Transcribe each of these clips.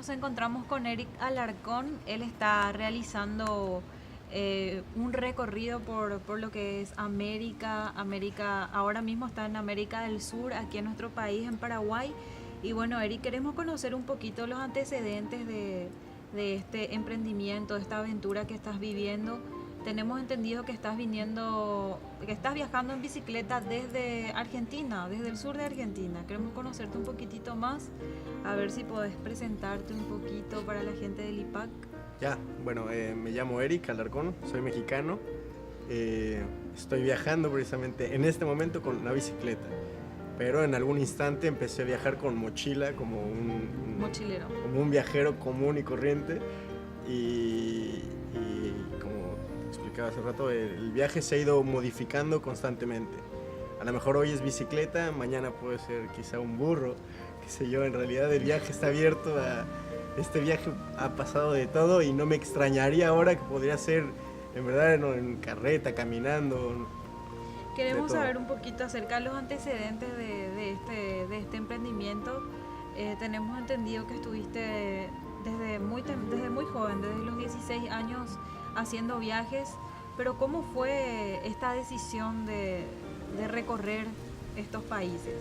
nos encontramos con Eric Alarcón. Él está realizando un recorrido por lo que es América, ahora mismo está en América del Sur, aquí en nuestro país, en Paraguay. Y bueno, Eric, queremos conocer un poquito los antecedentes de este emprendimiento, de esta aventura que estás viviendo. Tenemos entendido que estás viajando en bicicleta desde Argentina, desde el sur de Argentina. Queremos conocerte un poquitito más, a ver si podés presentarte un poquito para la gente del IPAC. Ya, bueno, me llamo Eric Alarcón, soy mexicano. Estoy viajando precisamente en este momento con una bicicleta, pero en algún instante empecé a viajar con mochila como Mochilero. como un viajero común y corriente. Y como explicaba hace rato, el viaje se ha ido modificando constantemente. A lo mejor hoy es bicicleta, mañana puede ser quizá un burro, qué sé yo. En realidad el viaje está abierto a... Este viaje ha pasado de todo y no me extrañaría ahora que podría ser en verdad en carreta, caminando. Queremos saber un poquito acerca de los antecedentes de este emprendimiento. Tenemos entendido que estuviste desde muy joven, desde los 16 años, haciendo viajes, pero ¿cómo fue esta decisión de recorrer estos países?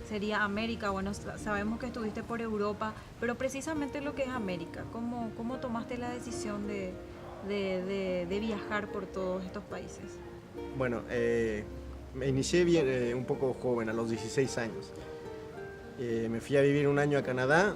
Sería América, bueno, sabemos que estuviste por Europa, pero precisamente lo que es América, ¿cómo tomaste la decisión de viajar por todos estos países? Bueno, me inicié bien, un poco joven, a los 16 años. Me fui a vivir un año a Canadá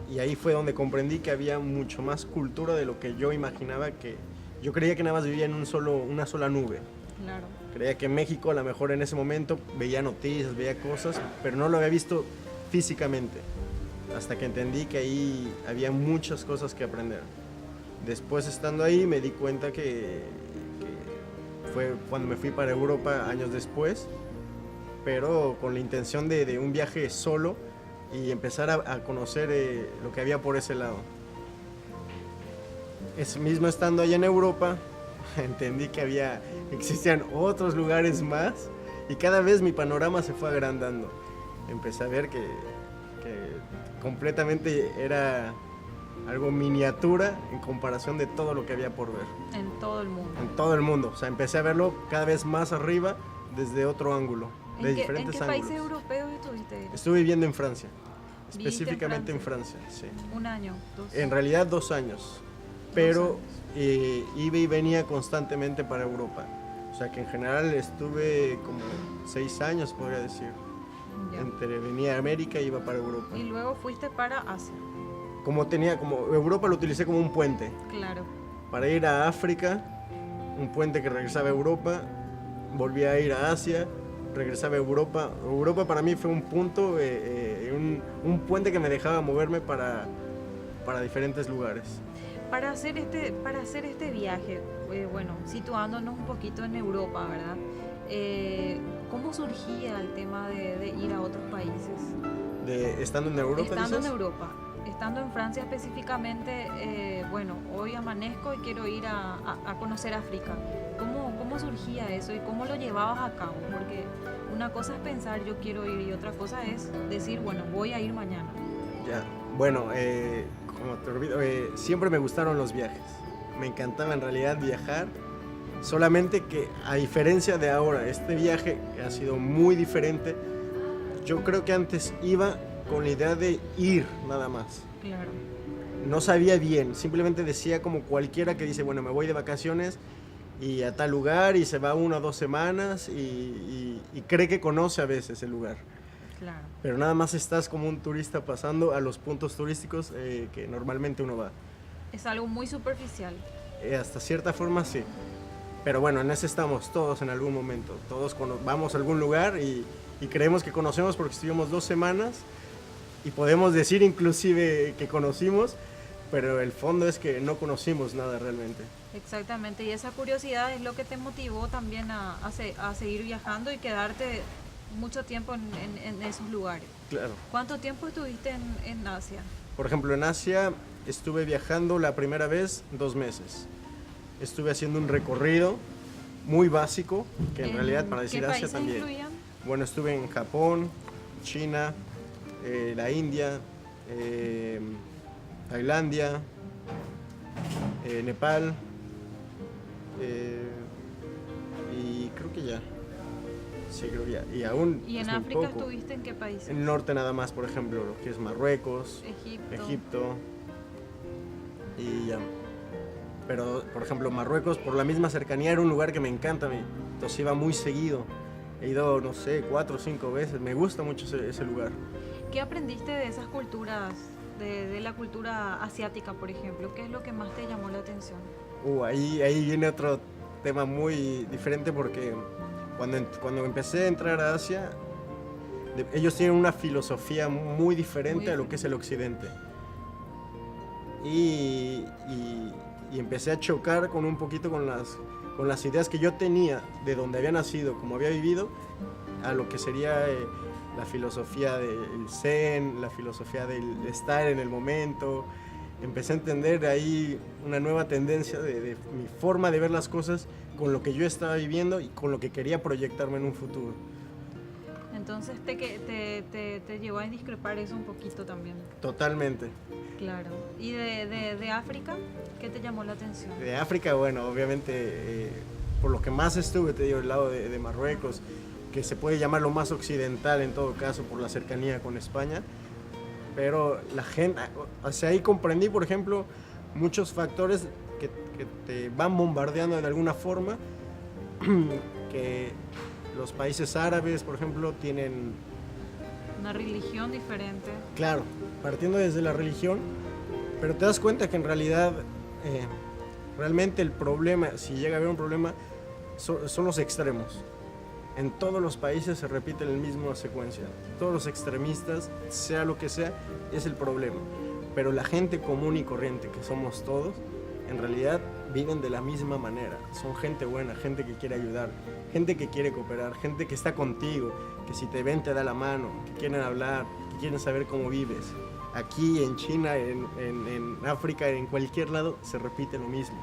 y ahí fue donde comprendí que había mucho más cultura de lo que yo imaginaba. Que yo creía que nada más vivía en una sola nube. Claro. Creía que México, a lo mejor en ese momento, veía noticias, veía cosas, pero no lo había visto físicamente, hasta que entendí que ahí había muchas cosas que aprender. Después, estando ahí, me di cuenta que fue cuando me fui para Europa años después, pero con la intención de un viaje solo y empezar a conocer lo que había por ese lado. Es mismo estando allá en Europa, entendí que existían otros lugares más y cada vez mi panorama se fue agrandando. Empecé a ver que completamente era algo miniatura en comparación de todo lo que había por ver. En todo el mundo. En todo el mundo. O sea, empecé a verlo cada vez más arriba, desde otro ángulo, de diferentes ángulos. ¿En qué países europeos estuviste? Estuve viviendo en Francia, específicamente en Francia, sí. ¿Un año? ¿Dos? En realidad 2 años, pero iba y venía constantemente para Europa. O sea que en general estuve como 6 años, podría decir. Ya. Entre venía a América y iba para Europa. Y luego fuiste para Asia. Como Europa lo utilicé como un puente. Claro. Para ir a África, un puente que regresaba a Europa, volvía a ir a Asia, regresaba a Europa. Europa para mí fue un punto, un puente que me dejaba moverme para diferentes lugares. Para hacer este viaje, bueno, situándonos un poquito en Europa, ¿verdad? ¿Cómo surgía el tema de ir a otros países? ¿Estando en Europa, Estando dices? en Europa, estando en Francia específicamente, bueno, hoy amanezco y quiero ir a conocer África. ¿Cómo surgía eso y cómo lo llevabas a cabo? Porque una cosa es pensar yo quiero ir y otra cosa es decir, bueno, voy a ir mañana. Ya, bueno, como te olvido, siempre me gustaron los viajes. Me encantaba en realidad viajar, solamente que a diferencia de ahora, este viaje ha sido muy diferente. Yo creo que antes iba con la idea de ir nada más. Claro. No sabía bien, simplemente decía como cualquiera que dice, bueno, me voy de vacaciones y a tal lugar y se va 1 o 2 semanas y cree que conoce a veces el lugar. Claro. Pero nada más estás como un turista pasando a los puntos turísticos que normalmente uno va. Es algo muy superficial. Hasta cierta forma sí. Pero bueno, en ese estamos todos en algún momento. Todos vamos a algún lugar y creemos que conocemos porque estuvimos 2 semanas y podemos decir inclusive que conocimos, pero el fondo es que no conocimos nada realmente. Exactamente, y esa curiosidad es lo que te motivó también a seguir viajando y quedarte mucho tiempo en esos lugares. Claro. ¿Cuánto tiempo estuviste en Asia? Por ejemplo, en Asia estuve viajando la primera vez 2 meses. Estuve haciendo un recorrido muy básico, que en realidad para decir Asia también. ¿Qué países incluían? Bueno, estuve en Japón, China, la India, Tailandia, Nepal, y creo que ya. Sí, creo que ya. Y aún ¿Y en es muy África poco. estuviste en qué países? En el norte nada más, por ejemplo, lo que es Marruecos, Egipto. Egipto y ya. Pero, por ejemplo, Marruecos, por la misma cercanía, era un lugar que me encanta a mí. Entonces iba muy seguido. He ido, no sé, 4 o 5 veces. Me gusta mucho ese lugar. ¿Qué aprendiste de esas culturas, de la cultura asiática, por ejemplo? ¿Qué es lo que más te llamó la atención? Ahí viene otro tema muy diferente porque cuando empecé a entrar a Asia, ellos tienen una filosofía muy diferente a lo que es el occidente. Y empecé a chocar con un poquito con las ideas que yo tenía de donde había nacido, como había vivido, a lo que sería la filosofía del zen, la filosofía del estar en el momento. Empecé a entender ahí una nueva tendencia de mi forma de ver las cosas con lo que yo estaba viviendo y con lo que quería proyectarme en un futuro. Entonces te llevó a discrepar eso un poquito también. Totalmente. Claro. ¿Y de África? ¿Qué te llamó la atención? De África, bueno, obviamente, por lo que más estuve, te digo, el lado de Marruecos, que se puede llamar lo más occidental en todo caso por la cercanía con España, pero la gente, o sea, ahí comprendí, por ejemplo, muchos factores que te van bombardeando de alguna forma, que los países árabes, por ejemplo, tienen... Una religión diferente. Claro, partiendo desde la religión, pero te das cuenta que en realidad, realmente el problema, si llega a haber un problema, son los extremos. En todos los países se repite la misma secuencia. Todos los extremistas, sea lo que sea, es el problema. Pero la gente común y corriente, que somos todos, en realidad viven de la misma manera. Son gente buena, gente que quiere ayudar, gente que quiere cooperar, gente que está contigo, que si te ven te da la mano, que quieren hablar, que quieren saber cómo vives. Aquí en China, en África, en cualquier lado, se repite lo mismo.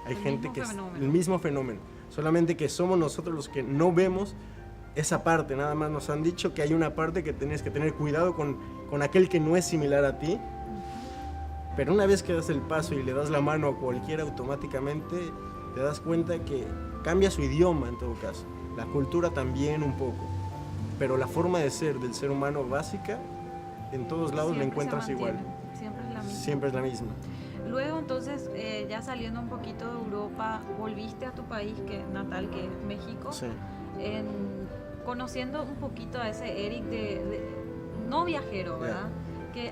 Hay gente que es el mismo fenómeno, solamente que somos nosotros los que no vemos esa parte. Nada más nos han dicho que hay una parte que tienes que tener cuidado con aquel que no es similar a ti, pero una vez que das el paso y le das la mano a cualquiera, automáticamente te das cuenta que cambia su idioma en todo caso, la cultura también un poco, pero la forma de ser del ser humano básica, en todos lados Siempre la encuentras igual. Siempre es la misma. Siempre es la misma. Luego entonces, ya saliendo un poquito de Europa, volviste a tu país natal, que es México, Sí. Conociendo un poquito a ese Eric no viajero, ¿verdad?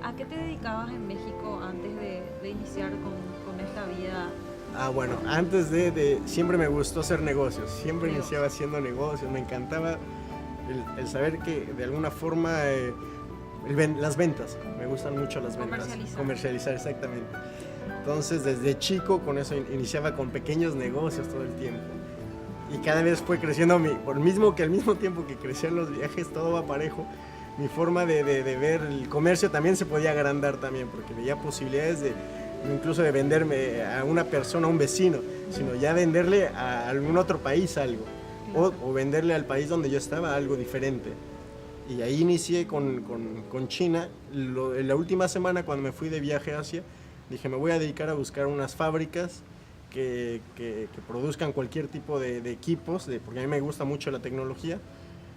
¿A qué te dedicabas en México antes de iniciar con esta vida? Bueno, antes siempre me gustó hacer negocios, siempre iniciaba haciendo negocios, me encantaba el saber que de alguna forma las ventas, me gustan mucho las ventas. Comercializar, exactamente. Entonces desde chico con eso iniciaba con pequeños negocios todo el tiempo. Y cada vez fue creciendo, por mismo que al mismo tiempo que crecían los viajes, todo va parejo. Mi forma de ver el comercio también se podía agrandar también, porque veía posibilidades incluso de venderme a una persona, a un vecino, sino ya venderle a algún otro país algo, o venderle al país donde yo estaba algo diferente. Y ahí inicié con China. En la última semana, cuando me fui de viaje a Asia, dije, me voy a dedicar a buscar unas fábricas que produzcan cualquier tipo de equipos, porque a mí me gusta mucho la tecnología.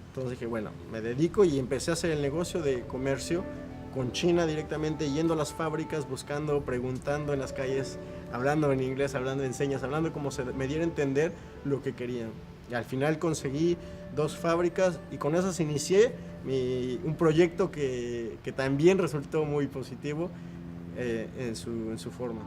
Entonces dije, bueno, me dedico y empecé a hacer el negocio de comercio con China directamente, yendo a las fábricas, buscando, preguntando en las calles, hablando en inglés, hablando en señas, hablando como se me diera a entender lo que querían. Y al final conseguí 2 fábricas y con esas inicié un proyecto que también resultó muy positivo en su forma.